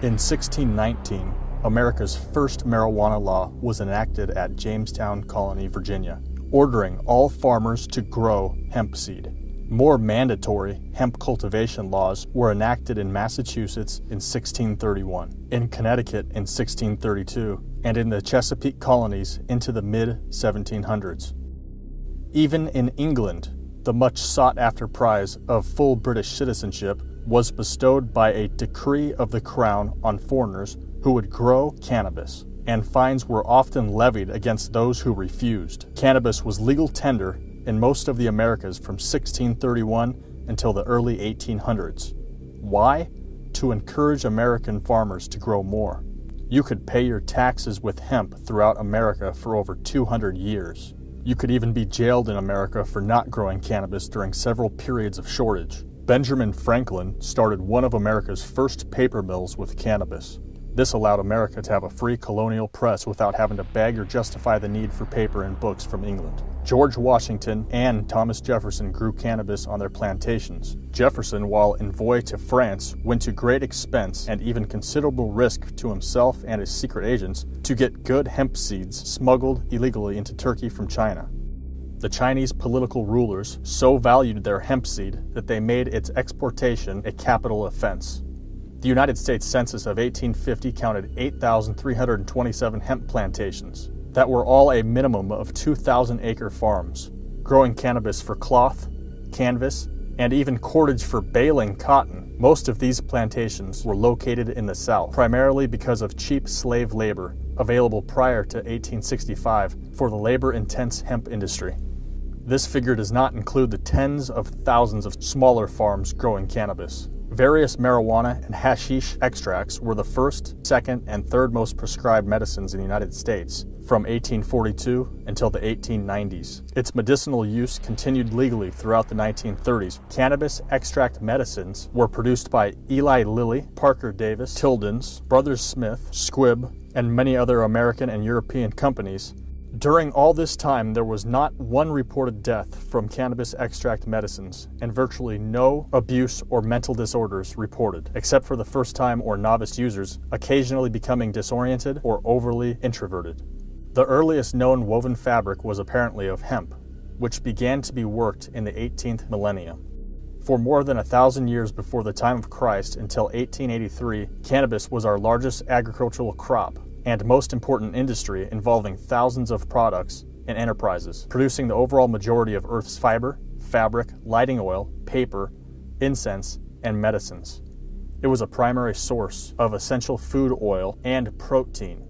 In 1619, America's first marijuana law was enacted at Jamestown Colony, Virginia, ordering all farmers to grow hemp seed. More mandatory hemp cultivation laws were enacted in Massachusetts in 1631, in Connecticut in 1632, and in the Chesapeake colonies into the mid-1700s. Even in England, the much sought-after prize of full British citizenship was bestowed by a decree of the Crown on foreigners who would grow cannabis, and fines were often levied against those who refused. Cannabis was legal tender in most of the Americas from 1631 until the early 1800s. Why? To encourage American farmers to grow more. You could pay your taxes with hemp throughout America for over 200 years. You could even be jailed in America for not growing cannabis during several periods of shortage. Benjamin Franklin started one of America's first paper mills with cannabis. This allowed America to have a free colonial press without having to beg or justify the need for paper and books from England. George Washington and Thomas Jefferson grew cannabis on their plantations. Jefferson, while envoy to France, went to great expense and even considerable risk to himself and his secret agents to get good hemp seeds smuggled illegally into Turkey from China. The Chinese political rulers so valued their hemp seed that they made its exportation a capital offense. The United States Census of 1850 counted 8,327 hemp plantations that were all a minimum of 2,000-acre farms, growing cannabis for cloth, canvas, and even cordage for baling cotton. Most of these plantations were located in the South, primarily because of cheap slave labor available prior to 1865 for the labor-intense hemp industry. This figure does not include the tens of thousands of smaller farms growing cannabis. Various marijuana and hashish extracts were the first, second, and third most prescribed medicines in the United States from 1842 until the 1890s. Its medicinal use continued legally throughout the 1930s. Cannabis extract medicines were produced by Eli Lilly, Parker Davis, Tildens, Brothers Smith, Squibb, and many other American and European companies. During all this time, there was not one reported death from cannabis extract medicines, and virtually no abuse or mental disorders reported, except for the first-time or novice users occasionally becoming disoriented or overly introverted. The earliest known woven fabric was apparently of hemp, which began to be worked in the 18th millennium. For more than 1,000 years before the time of Christ, until 1883, cannabis was our largest agricultural crop and most important industry, involving thousands of products and enterprises, producing the overall majority of Earth's fiber, fabric, lighting oil, paper, incense, and medicines. It was a primary source of essential food oil and protein.